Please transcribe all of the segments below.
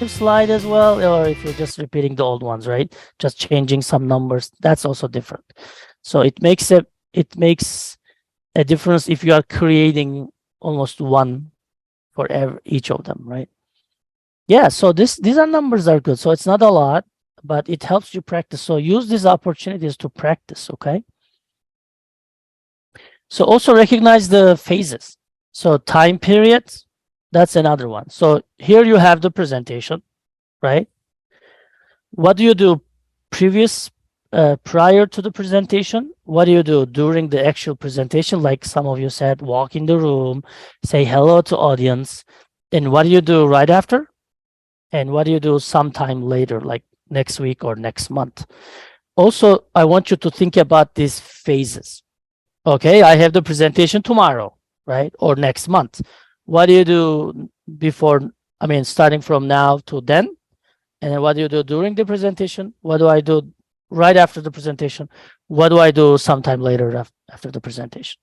slide as well, or if you're just repeating the old ones, right? Just changing some numbers, that's also different. So it makes a difference if you are creating almost one for each of them, right? Yeah, so these are numbers are good. So it's not a lot, but it helps you practice. So use these opportunities to practice, okay? So also recognize the phases. So time periods, that's another one. So here you have the presentation, right? What do you do prior to the presentation? What do you do during the actual presentation? Like some of you said, walk in the room, say hello to audience. And what do you do right after? And what do you do sometime later, like next week or next month? Also, I want you to think about these phases. Okay, I have the presentation tomorrow, right? Or next month. What do you do before, I mean, starting from now to then? And then what do you do during the presentation? What do I do right after the presentation? What do I do sometime later after the presentation?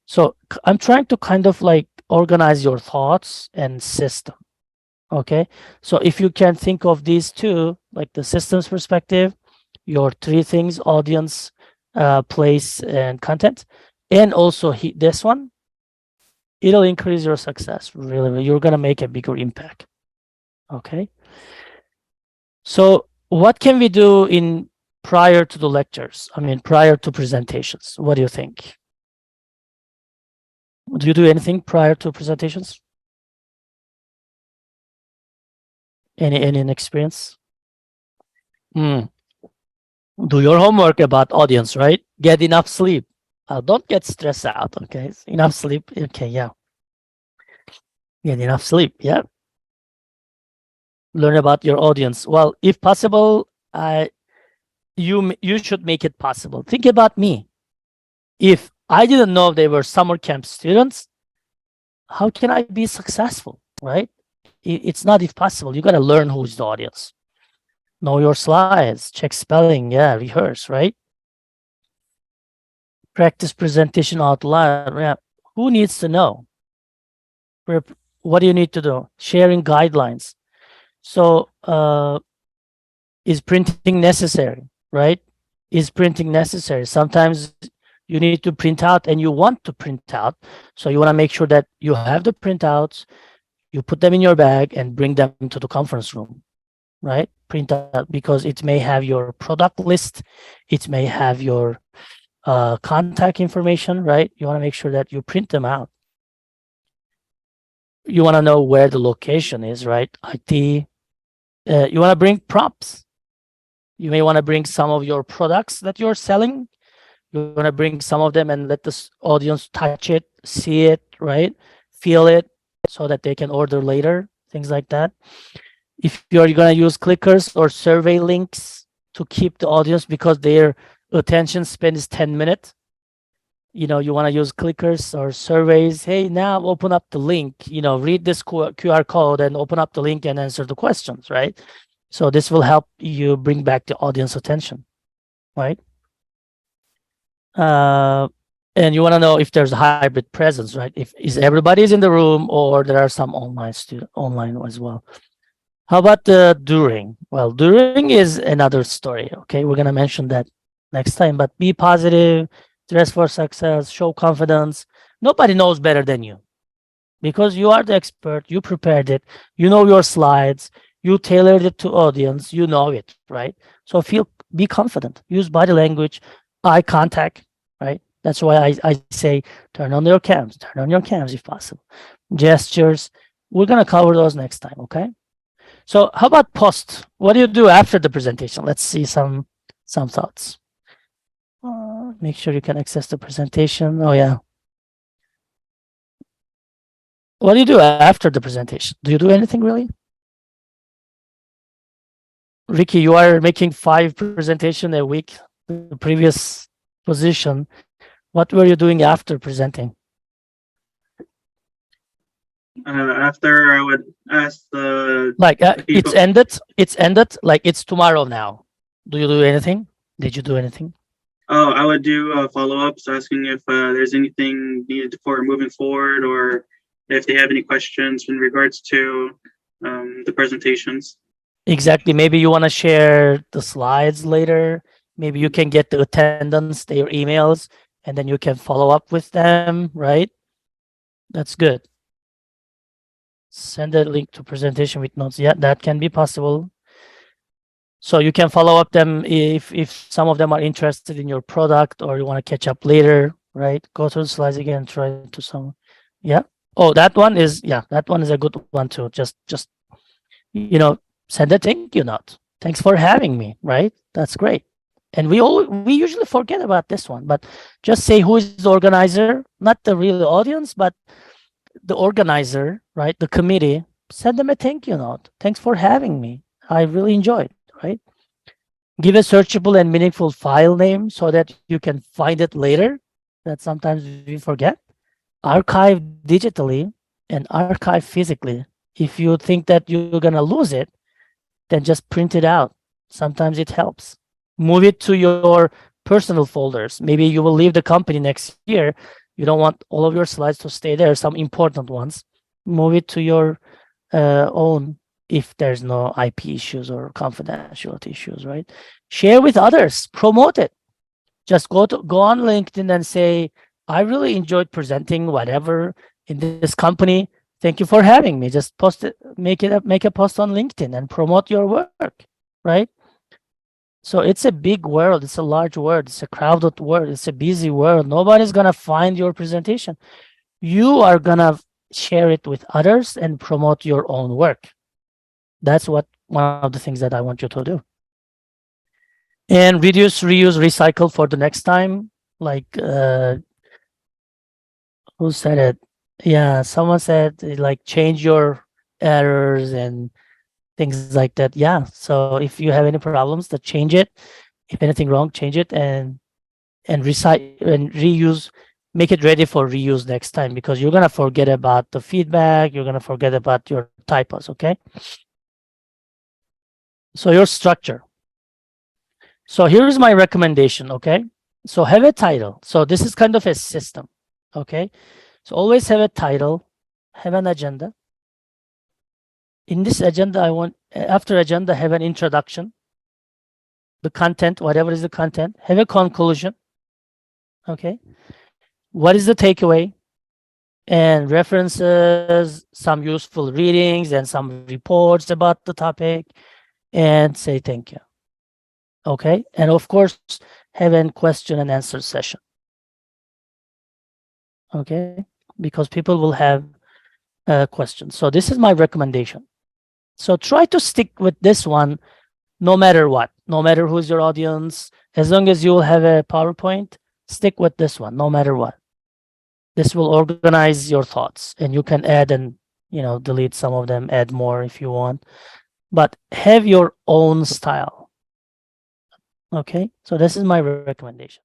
So I'm trying to kind of like organize your thoughts and system. Okay. So if you can think of these two, like the systems perspective, your three things, audience, place, and content, and also this one, it'll increase your success. Really, you're going to make a bigger impact. Okay. So what can we do in prior to the lectures? I mean, prior to presentations. What do you think? Do you do anything prior to presentations? Any experience? Mm. Do your homework about audience, right? Get enough sleep. Don't get stressed out. Okay, enough sleep. Okay, yeah. Get enough sleep. Yeah. Learn about your audience. Well, if possible, you should make it possible. Think about me. If I didn't know they were summer camp students, how can I be successful? Right? It's not if possible. You got to learn who's the audience. Know your slides. Check spelling. Yeah, rehearse. Right? Practice presentation out loud. Yeah. Who needs to know? What do you need to do? Sharing guidelines. So, is printing necessary? Right? Is printing necessary? Sometimes you need to print out and you want to print out. So you want to make sure that you have the printouts, you put them in your bag and bring them to the conference room, right? Print out because it may have your product list, it may have your contact information, right? You want to make sure that you print them out. You want to know where the location is, right? IT. You want to bring props. You may want to bring some of your products that you're selling. You want to bring some of them and let the audience touch it, see it, right? Feel it so that they can order later, things like that. If you're going to use clickers or survey links to keep the audience because their attention span is 10 minutes, you want to use clickers or surveys. Hey, now open up the link, read this QR code and open up the link and answer the questions, right? So this will help you bring back the audience attention, right? And you want to know if there's a hybrid presence, right? If is everybody's in the room or there are some online as well. How about the during? Well, during is another story. Okay, we're gonna mention that next time. But be positive, dress for success, show confidence. Nobody knows better than you because you are the expert. You prepared it. You know your slides. You tailored it to audience. You know it, right? So be confident. Use body language, eye contact, right? That's why I say turn on your cams if possible. Gestures. We're gonna cover those next time. Okay. So how about post? What do you do after the presentation? Let's see some thoughts. Make sure you can access the presentation. Oh yeah. What do you do after the presentation? Do you do anything really? Ricky, you are making 5 presentation a week, the previous position. What were you doing after presenting? After I would ask the Like people. it's ended, like it's tomorrow now. Do you do anything? Did you do anything? Oh, I would do follow-ups, asking if there's anything needed for moving forward, or if they have any questions in regards to the presentations. Exactly. Maybe you want to share the slides later. Maybe you can get the attendance, their emails, and then you can follow up with them, right? That's good. Send a link to presentation with notes. Yeah, that can be possible. So you can follow up them if some of them are interested in your product or you want to catch up later, right? Go through the slides again and try to some. Yeah. Oh, that one is a good one too. Just send a thank you note. Thanks for having me, right? That's great. And we usually forget about this one, but just say who is the organizer, not the real audience, but the organizer, right? The committee. Send them a thank you note. Thanks for having me. I really enjoyed, right? Give a searchable and meaningful file name so that you can find it later. That sometimes we forget. Archive digitally and archive physically. If you think that you're gonna lose it, then just print it out. Sometimes it helps. Move it to your personal folders. Maybe you will leave the company next year. You don't want all of your slides to stay there, some important ones. Move it to your own if there's no IP issues or confidentiality issues, right? Share with others, promote it. Just go on LinkedIn and say, I really enjoyed presenting whatever in this company. Thank you for having me. Just post it, make a post on LinkedIn and promote your work, right? So it's a big world. It's a large world. It's a crowded world. It's a busy world. Nobody's gonna find your presentation. You are gonna share it with others and promote your own work. That's one of the things that I want you to do. And reduce, reuse, recycle for the next time. Like who said it? Yeah, someone said like change your errors and things like that. Yeah. So if you have any problems, that change it. If anything wrong, change it and recycle and reuse. Make it ready for reuse next time because you're gonna forget about the feedback. You're gonna forget about your typos. Okay. So your structure. So here's my recommendation. Okay. So have a title. So this is kind of a system. Okay. So always have a title, have an agenda. In this agenda, after agenda, have an introduction, the content, whatever is the content, have a conclusion. Okay. What is the takeaway? And references, some useful readings and some reports about the topic, and say thank you. Okay. And of course, have a question and answer session. Okay. Because people will have questions. So this is my recommendation. So try to stick with this one no matter what, no matter who's your audience. As long as you will have a PowerPoint, stick with this one no matter what. This will organize your thoughts and you can add and delete some of them, add more if you want, but have your own style. Okay, so this is my recommendation.